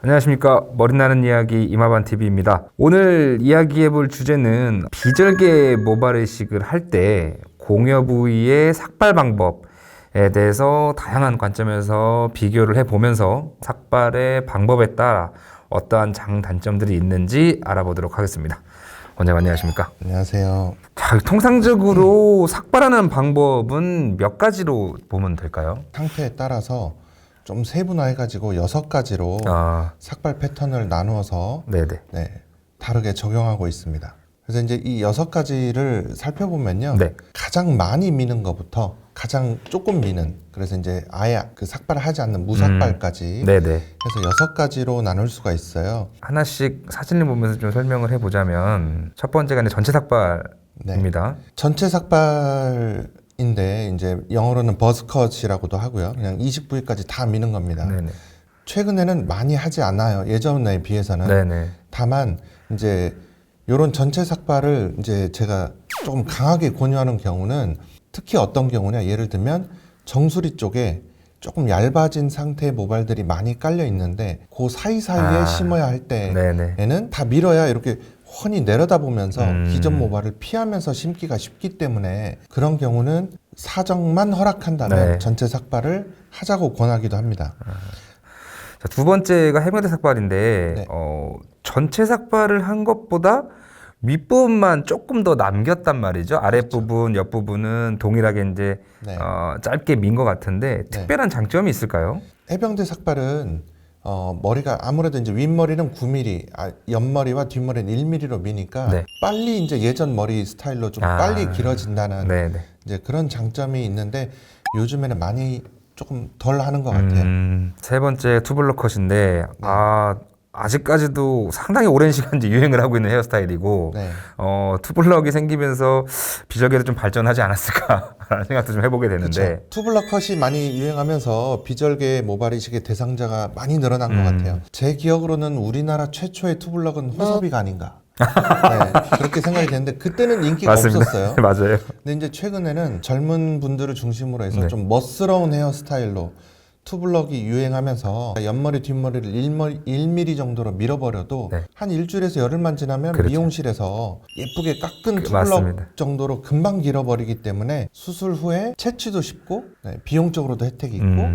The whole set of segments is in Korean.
안녕하십니까. 머리나는 이야기 이마반TV입니다. 오늘 이야기해볼 주제는 비절개 모발이식을 할 때 공여 부위의 삭발 방법에 대해서 다양한 관점에서 비교를 해보면서 삭발의 방법에 따라 어떠한 장단점들이 있는지 알아보도록 하겠습니다. 원장님 안녕하십니까. 안녕하세요. 자, 통상적으로 삭발하는 방법은 몇 가지로 보면 될까요? 상태에 따라서 좀 세분화해가지고 6가지로 삭발 패턴을 나누어서 네네. 다르게 적용하고 있습니다. 그래서 이제 이 6가지를 살펴보면요. 네. 가장 많이 미는 것부터 가장 조금 미는, 그래서 이제 아예 그 삭발을 하지 않는 무삭발까지 네네. 해서 6가지로 나눌 수가 있어요. 하나씩 사진을 보면서 좀 설명을 해보자면 첫 번째가 이제 전체 삭발입니다. 전체 삭발인데 이제 영어로는 버즈컷이라고도 하고요. 그냥 이식 부위까지 다 미는 겁니다. 네네. 최근에는 많이 하지 않아요. 예전에 비해서는. 네네. 다만 이제 요런 전체 삭발을 이제 제가 조금 강하게 권유하는 경우는 특히 어떤 경우냐, 예를 들면 정수리 쪽에 조금 얇아진 상태의 모발들이 많이 깔려 있는데 그 사이사이에 심어야 할 때에는 네네. 다 밀어야 이렇게 훤히 내려다보면서 기존 모발을 피하면서 심기가 쉽기 때문에 그런 경우는 사정만 허락한다면 네. 전체 삭발을 하자고 권하기도 합니다. 자, 두 번째가 해병대 삭발인데 네. 전체 삭발을 한 것보다 윗부분만 조금 더 남겼단 말이죠. 아랫부분, 옆부분은 동일하게 이제 네. 짧게 민 것 같은데 특별한 장점이 있을까요? 해병대 삭발은 머리가 아무래도 이제 윗머리는 9mm, 옆머리와 뒷머리는 1mm로 미니까 네. 빨리 이제 예전 머리 스타일로 좀 빨리 길어진다는 네네. 이제 그런 장점이 있는데 요즘에는 많이 조금 덜 하는 것 같아요. 세 번째 투블럭 컷인데 아직까지도 상당히 오랜 시간 이제 유행을 하고 있는 헤어스타일이고 네. 투블럭이 생기면서 비절개도 좀 발전하지 않았을까라는 생각도 좀 해보게 되는데 그쵸. 투블럭 컷이 많이 유행하면서 비절개 모발이식의 대상자가 많이 늘어난 것 같아요. 제 기억으로는 우리나라 최초의 투블럭은 호섭이가 아닌가. 네, 그렇게 생각이 되는데 그때는 인기가 맞습니다. 없었어요. 맞아요. 근데 이제 최근에는 젊은 분들을 중심으로 해서 네. 좀 멋스러운 헤어스타일로 투블럭이 유행하면서 옆머리 뒷머리를 1mm 정도로 밀어버려도 네. 한 일주일에서 열흘만 지나면 그렇죠. 미용실에서 예쁘게 깎은 투블럭 맞습니다. 정도로 금방 길어버리기 때문에 수술 후에 채취도 쉽고 비용적으로도 혜택이 있고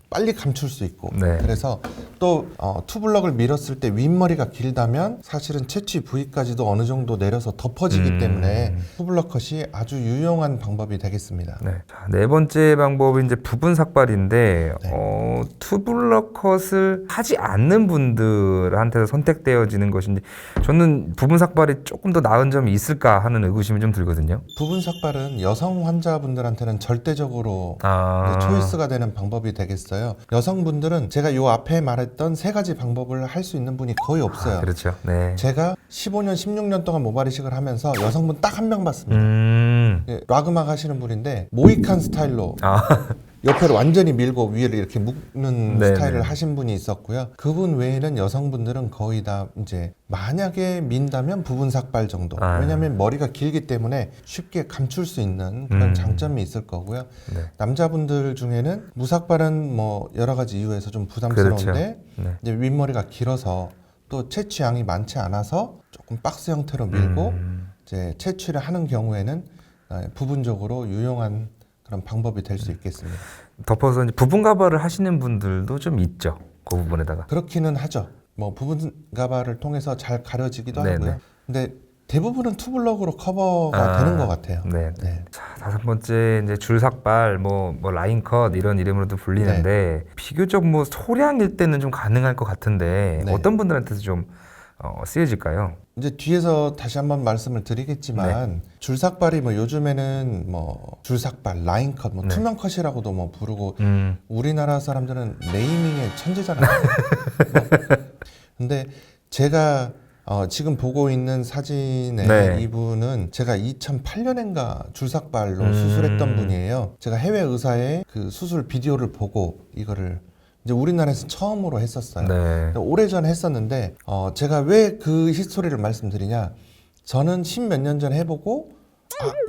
빨리 감출 수 있고 네. 그래서 또 투블럭을 밀었을 때 윗머리가 길다면 사실은 채취 부위까지도 어느 정도 내려서 덮어지기 때문에 투블럭 컷이 아주 유용한 방법이 되겠습니다. 네. 자, 네 번째 방법이 이제 부분 삭발인데 네. 투블럭 컷을 하지 않는 분들한테서 선택되어지는 것인지 저는 부분 삭발이 조금 더 나은 점이 있을까 하는 의구심이 좀 들거든요. 부분 삭발은 여성 환자분들한테는 절대적으로 초이스가 되는 방법이 되겠어요. 여성분들은 제가 요 앞에 말했던 3가지 방법을 할 수 있는 분이 거의 없어요. 그렇죠. 네. 제가 15년, 16년 동안 모발이식을 하면서 여성분 딱 한 명 봤습니다. 락음악 하시는 분인데 모이칸 스타일로 옆에를 완전히 밀고 위를 이렇게 묶는 네네. 스타일을 하신 분이 있었고요. 그분 외에는 여성분들은 거의 다 이제 만약에 민다면 부분 삭발 정도. 왜냐하면 머리가 길기 때문에 쉽게 감출 수 있는 그런 장점이 있을 거고요. 네. 남자분들 중에는 무삭발은 뭐 여러 가지 이유에서 좀 부담스러운데 그렇죠. 네. 이제 윗머리가 길어서 또 채취량이 많지 않아서 조금 박스 형태로 밀고 이제 채취를 하는 경우에는 부분적으로 유용한 그런 방법이 될 수 있겠습니다. 덮어서 이제 부분 가발을 하시는 분들도 좀 있죠. 그 부분에다가. 그렇기는 하죠. 뭐 부분 가발을 통해서 잘 가려지기도 네네. 하고요. 근데 대부분은 투블럭으로 커버가 되는 것 같아요. 네. 네. 자, 다섯 번째 이제 줄 삭발, 뭐 라인 컷 이런 이름으로도 불리는데 비교적 뭐 소량일 때는 좀 가능할 것 같은데 네. 어떤 분들한테서 좀 쓰여질까요? 이제 뒤에서 다시 한번 말씀을 드리겠지만 줄삭발이 뭐 요즘에는 뭐 줄삭발, 라인컷, 뭐 투명컷이라고도 뭐 부르고 우리나라 사람들은 네이밍의 천재잖아요. 근데 제가 지금 보고 있는 사진에 이분은 제가 2008년인가 줄삭발로 수술했던 분이에요. 제가 해외 의사의 그 수술 비디오를 보고 이거를 이제 우리나라에서 처음으로 했었어요. 네. 오래전에 했었는데 제가 왜 그 히스토리를 말씀드리냐, 저는 10몇 년 전에 해보고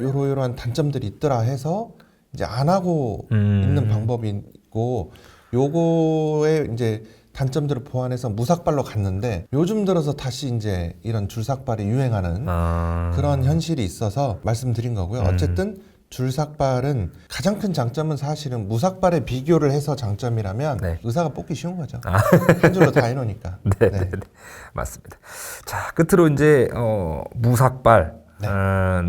요러요러한 단점들이 있더라 해서 이제 안 하고 있는 방법이 있고, 요거에 이제 단점들을 보완해서 무삭발로 갔는데 요즘 들어서 다시 이제 이런 줄삭발이 유행하는 그런 현실이 있어서 말씀드린 거고요. 어쨌든 줄삭발은 가장 큰 장점은 사실은 무삭발에 비교를 해서 장점이라면 네. 의사가 뽑기 쉬운 거죠. 한 줄로 다 해놓으니까. 네, 네, 네. 맞습니다. 자, 끝으로 이제 무삭발, 네.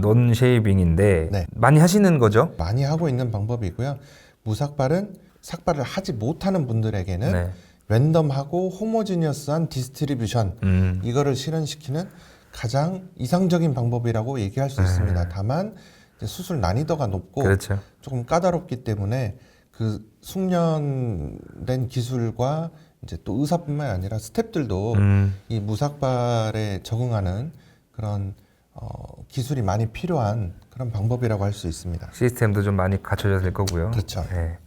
논쉐이빙인데 네. 많이 하시는 거죠? 많이 하고 있는 방법이고요. 무삭발은 삭발을 하지 못하는 분들에게는 네. 랜덤하고 호모지니어스한 디스트리뷰션 이거를 실현시키는 가장 이상적인 방법이라고 얘기할 수 있습니다. 다만 이제 수술 난이도가 높고 그렇죠. 조금 까다롭기 때문에 그 숙련된 기술과 이제 또 의사뿐만 아니라 스태프들도 이 무삭발에 적응하는 그런 기술이 많이 필요한 그런 방법이라고 할 수 있습니다. 시스템도 좀 많이 갖춰져야 될 거고요. 그렇죠. 네.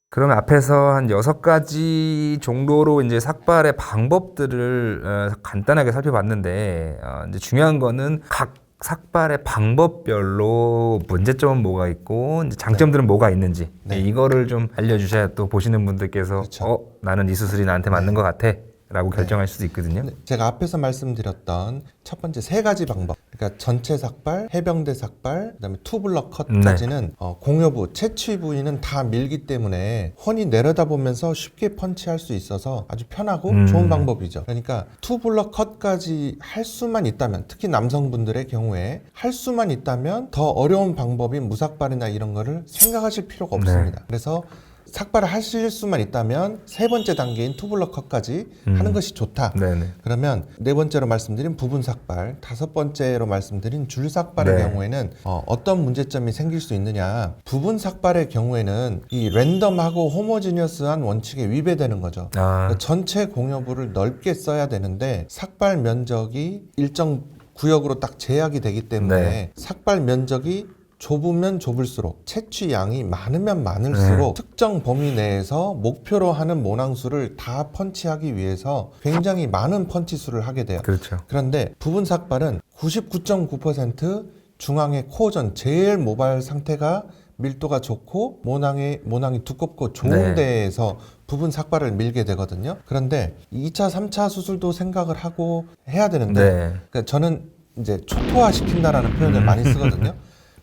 그러면 앞에서 한 6가지 정도로 이제 삭발의 방법들을 간단하게 살펴봤는데 이제 중요한 거는 각 삭발의 방법별로 문제점은 뭐가 있고 이제 장점들은 뭐가 있는지 네. 이거를 좀 알려주셔야 또 보시는 분들께서 그렇죠. 나는 이 수술이 나한테 맞는 것 같아 라고 결정할 수도 있거든요. 네, 제가 앞에서 말씀드렸던 첫 번째 3가지 방법, 그러니까 전체 삭발, 해병대 삭발, 그다음에 투블럭 컷까지는 공여부, 채취 부위는 다 밀기 때문에 훤히 내려다보면서 쉽게 펀치할 수 있어서 아주 편하고 좋은 방법이죠. 그러니까 투블럭 컷까지 할 수만 있다면, 특히 남성분들의 경우에 할 수만 있다면 더 어려운 방법인 무삭발이나 이런 거를 생각하실 필요가 없습니다. 그래서 삭발을 하실 수만 있다면 3번째 단계인 투블럭 컷까지 하는 것이 좋다. 네네. 그러면 4번째로 말씀드린 부분 삭발, 5번째로 말씀드린 줄 삭발의 네. 경우에는 어떤 문제점이 생길 수 있느냐. 부분 삭발의 경우에는 이 랜덤하고 호모지니어스한 원칙에 위배되는 거죠. 그러니까 전체 공여부를 넓게 써야 되는데 삭발 면적이 일정 구역으로 딱 제약이 되기 때문에 네. 삭발 면적이 좁으면 좁을수록 채취 양이 많으면 많을수록 특정 범위 내에서 목표로 하는 모낭수를 다 펀치하기 위해서 굉장히 많은 펀치 수를 하게 돼요. 그렇죠. 그런데 부분 삭발은 99.9% 중앙의 코어전 제일 모발 상태가 밀도가 좋고 모낭이 두껍고 좋은 네. 데에서 부분 삭발을 밀게 되거든요. 그런데 2차, 3차 수술도 생각을 하고 해야 되는데 네. 그러니까 저는 이제 초토화 시킨다라는 표현을 많이 쓰거든요.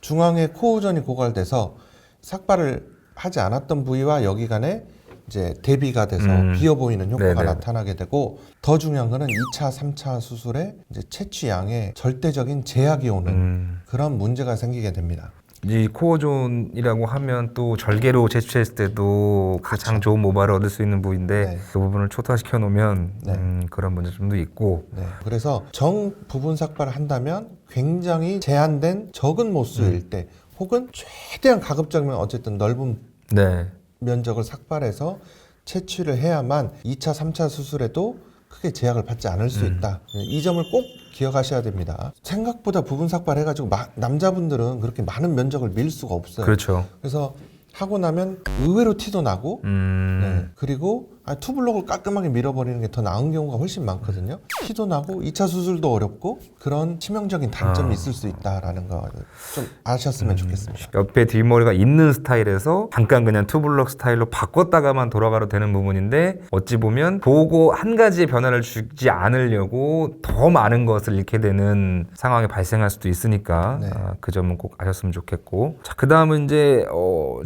중앙에 코어전이 고갈돼서 삭발을 하지 않았던 부위와 여기 간에 이제 대비가 돼서 비어 보이는 효과가 네네. 나타나게 되고 더 중요한 거는 2차, 3차 수술에 이제 채취 양에 절대적인 제약이 오는 그런 문제가 생기게 됩니다. 이 코어존이라고 하면 또 절개로 채취했을 때도 가장 좋은 모발을 얻을 수 있는 부위인데 네. 그 부분을 초토화시켜 놓으면 그런 문제점도 있고 네. 그래서 정 부분 삭발을 한다면 굉장히 제한된 적은 모수일 때 혹은 최대한 가급적이면 어쨌든 넓은 네. 면적을 삭발해서 채취를 해야만 2차, 3차 수술에도 크게 제약을 받지 않을 수 있다. 이 점을 꼭 기억하셔야 됩니다. 생각보다 부분 삭발 해가지고 남자분들은 그렇게 많은 면적을 밀 수가 없어요. 그렇죠. 그래서 하고 나면 의외로 티도 나고 네. 그리고 투블럭을 깔끔하게 밀어버리는 게 더 나은 경우가 훨씬 많거든요. 티도 나고 2차 수술도 어렵고 그런 치명적인 단점이 있을 수 있다라는 거 좀 아셨으면 좋겠습니다. 옆에 뒷머리가 있는 스타일에서 잠깐 그냥 투블럭 스타일로 바꿨다가만 돌아가도 되는 부분인데 어찌 보면 보고 한 가지의 변화를 주지 않으려고 더 많은 것을 잃게 되는 상황이 발생할 수도 있으니까 네. 그 점은 꼭 아셨으면 좋겠고 자, 그 다음은 이제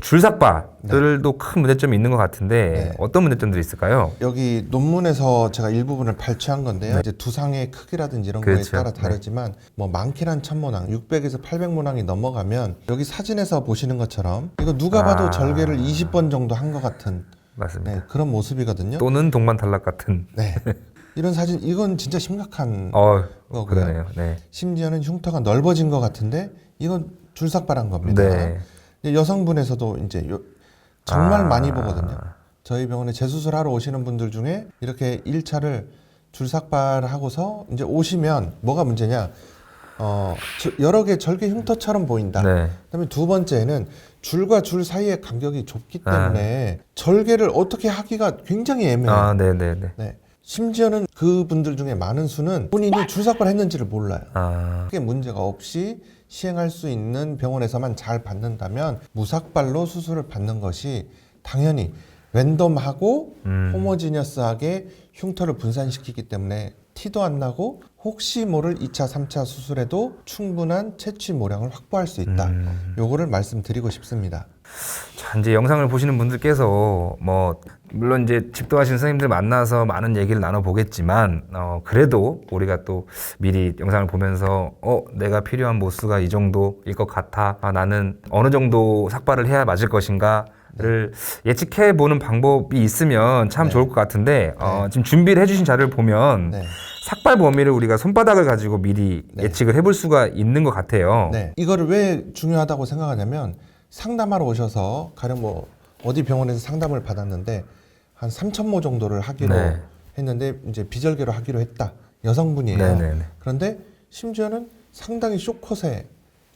줄삭발들도 큰 문제점이 있는 것 같은데 네. 어떤 문제점들이 있을까요? 여기 논문에서 제가 일부분을 발췌한 건데요. 이제 두상의 크기라든지 이런 거에 그렇죠. 따라 다르지만 뭐 많게는 1000모낭, 600에서 800모낭이 넘어가면 여기 사진에서 보시는 것처럼 이거 누가 봐도 절개를 20번 정도 한 것 같은 맞습니다. 네, 그런 모습이거든요. 또는 동반탈락 같은 네. 이런 사진 이건 진짜 심각한 거고요. 그러네요. 네. 심지어는 흉터가 넓어진 것 같은데 이건 줄삭발한 겁니다. 네. 여성분에서도 이제 정말 많이 보거든요. 저희 병원에 재수술하러 오시는 분들 중에 이렇게 1차를 줄삭발하고서 이제 오시면 뭐가 문제냐? 여러 개 절개 흉터처럼 보인다. 네. 그다음에 두 번째는 줄과 줄 사이의 간격이 좁기 때문에 절개를 어떻게 하기가 굉장히 애매해요. 네네네. 네. 심지어는 그분들 중에 많은 수는 본인이 줄삭발 했는지를 몰라요. 크게 문제가 없이 시행할 수 있는 병원에서만 잘 받는다면 무삭발로 수술을 받는 것이 당연히 랜덤하고 호모지니어스하게 흉터를 분산시키기 때문에 티도 안 나고 혹시 모를 2차, 3차 수술에도 충분한 채취 모량을 확보할 수 있다. 요거를 말씀드리고 싶습니다. 자, 이제 영상을 보시는 분들께서 뭐 물론 이제 집도하신 선생님들 만나서 많은 얘기를 나눠보겠지만 그래도 우리가 또 미리 영상을 보면서 내가 필요한 모수가 이 정도일 것 같아. 나는 어느 정도 삭발을 해야 맞을 것인가를 예측해 보는 방법이 있으면 참 네. 좋을 것 같은데 네. 지금 준비를 해주신 자료를 보면 네. 삭발 범위를 우리가 손바닥을 가지고 미리 네. 예측을 해볼 수가 있는 것 같아요. 네. 이거를 왜 중요하다고 생각하냐면 상담하러 오셔서 가령 뭐 어디 병원에서 상담을 받았는데 한 3,000모 정도를 하기로 네. 했는데 이제 비절개로 하기로 했다. 여성분이에요. 네네네. 그런데 심지어는 상당히 쇼컷의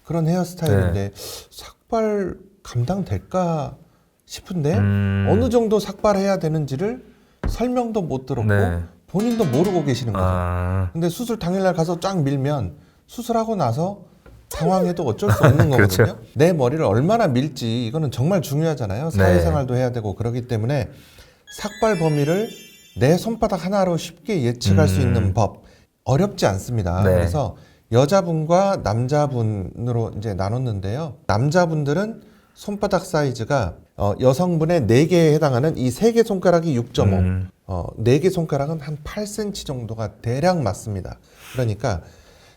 그런 헤어스타일인데 삭발 감당될까 싶은데 어느 정도 삭발해야 되는지를 설명도 못 들었고 네. 본인도 모르고 계시는 거죠. 아, 근데 수술 당일날 가서 쫙 밀면 수술하고 나서 당황해도 어쩔 수 없는 그렇죠. 거거든요. 내 머리를 얼마나 밀지 이거는 정말 중요하잖아요. 사회생활도 해야 되고 그렇기 때문에 삭발 범위를 내 손바닥 하나로 쉽게 예측할 수 있는 법 어렵지 않습니다. 네. 그래서 여자분과 남자분으로 이제 나눴는데요. 남자분들은 손바닥 사이즈가 여성분의 4개에 해당하는 이 3개 손가락이 6.5, 4개 손가락은 한 8cm 정도가 대략 맞습니다. 그러니까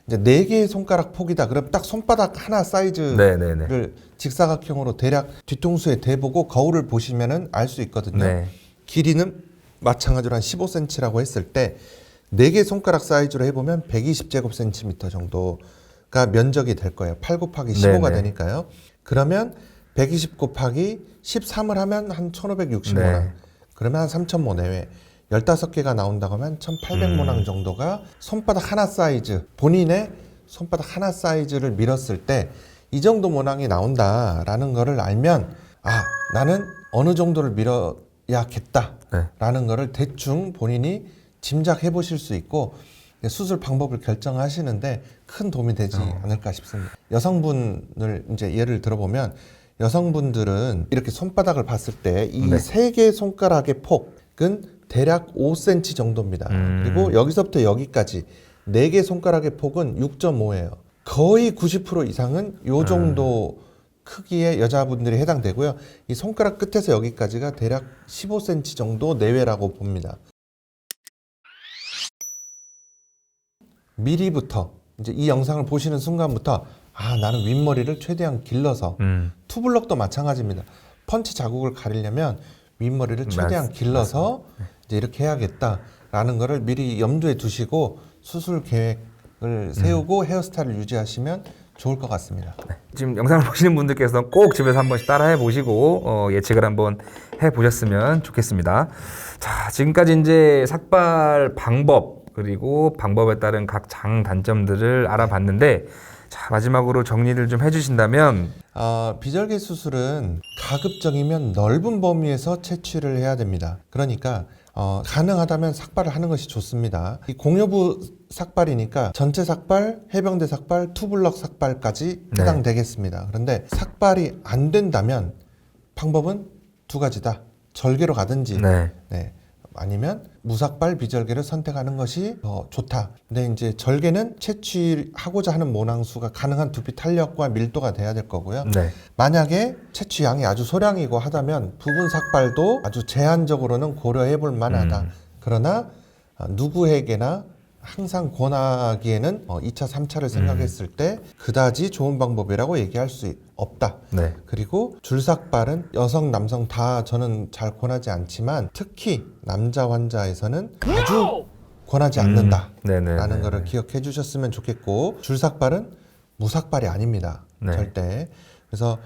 이제 4개의 손가락 폭이다. 그럼 딱 손바닥 하나 사이즈를 네네네. 직사각형으로 대략 뒤통수에 대보고 거울을 보시면은 알 수 있거든요. 네. 길이는 마찬가지로 한 15cm라고 했을 때 4개 손가락 사이즈로 해보면 120제곱센티미터 정도가 면적이 될 거예요. 8 곱하기 15가 네네. 되니까요. 그러면 120 곱하기 13을 하면 한 1560모낭. 네. 그러면 한 3000모 내외. 15개가 나온다고 하면 1800모낭 정도가 손바닥 하나 사이즈, 본인의 손바닥 하나 사이즈를 밀었을 때 이 정도 모낭이 나온다라는 거를 알면 나는 어느 정도를 밀어야겠다라는 거를 대충 본인이 짐작해 보실 수 있고 수술 방법을 결정하시는데 큰 도움이 되지 않을까 싶습니다. 여성분을 이제 예를 들어보면 여성분들은 이렇게 손바닥을 봤을 때 이 세 개의 손가락의 폭은 대략 5cm 정도입니다. 그리고 여기서부터 여기까지 4개 손가락의 폭은 6.5예요. 거의 90% 이상은 요 정도 크기의 여자분들이 해당되고요. 이 손가락 끝에서 여기까지가 대략 15cm 정도 내외라고 봅니다. 미리부터 이제 이 영상을 보시는 순간부터 나는 윗머리를 최대한 길러서 투블럭도 마찬가지입니다. 펀치 자국을 가리려면 윗머리를 최대한 길러서 이제 이렇게 해야겠다라는 거를 미리 염두에 두시고 수술 계획을 세우고 헤어스타일을 유지하시면 좋을 것 같습니다. 지금 영상을 보시는 분들께서는 꼭 집에서 한 번씩 따라 해보시고 예측을 한번 해보셨으면 좋겠습니다. 자, 지금까지 이제 삭발 방법 그리고 방법에 따른 각 장단점들을 알아봤는데 자, 마지막으로 정리를 좀 해주신다면 비절개 수술은 가급적이면 넓은 범위에서 채취를 해야 됩니다. 그러니까 가능하다면 삭발을 하는 것이 좋습니다. 이 공여부 삭발이니까 전체 삭발, 해병대 삭발, 투블럭 삭발까지 해당되겠습니다. 그런데 삭발이 안 된다면 방법은 두 가지다. 절개로 가든지 아니면 무삭발 비절개를 선택하는 것이 더 좋다. 근데 이제 절개는 채취하고자 하는 모낭수가 가능한 두피 탄력과 밀도가 돼야 될 거고요. 만약에 채취량이 아주 소량이고 하다면 부분 삭발도 아주 제한적으로는 고려해 볼 만하다. 그러나 누구에게나 항상 권하기에는 2차, 3차를 생각했을 때 그다지 좋은 방법이라고 얘기할 수 없다. 그리고 줄삭발은 여성, 남성 다 저는 잘 권하지 않지만 특히 남자 환자에서는 아주 권하지 않는다라는 거를 기억해 주셨으면 좋겠고 줄삭발은 무삭발이 아닙니다. 절대. 그래서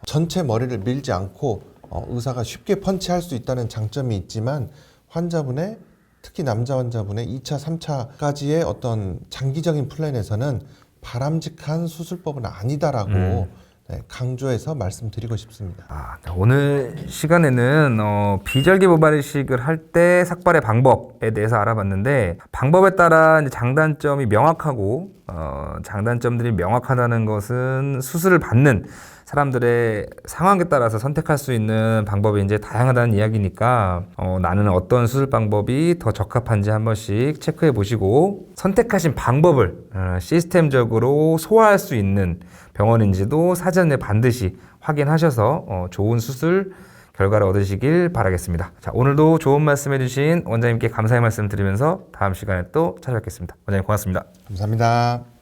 전체 머리를 밀지 않고 의사가 쉽게 펀치할 수 있다는 장점이 있지만 환자분의 특히 남자 환자분의 2차, 3차까지의 어떤 장기적인 플랜에서는 바람직한 수술법은 아니다라고 강조해서 말씀드리고 싶습니다. 오늘 시간에는 비절개 모발이식을 할 때 삭발의 방법에 대해서 알아봤는데 방법에 따라 이제 장단점이 명확하고 장단점들이 명확하다는 것은 수술을 받는 사람들의 상황에 따라서 선택할 수 있는 방법이 이제 다양하다는 이야기니까 나는 어떤 수술 방법이 더 적합한지 한 번씩 체크해 보시고 선택하신 방법을 시스템적으로 소화할 수 있는 병원인지도 사전에 반드시 확인하셔서 좋은 수술 결과를 얻으시길 바라겠습니다. 자, 오늘도 좋은 말씀 해주신 원장님께 감사의 말씀 드리면서 다음 시간에 또 찾아뵙겠습니다. 원장님 고맙습니다. 감사합니다.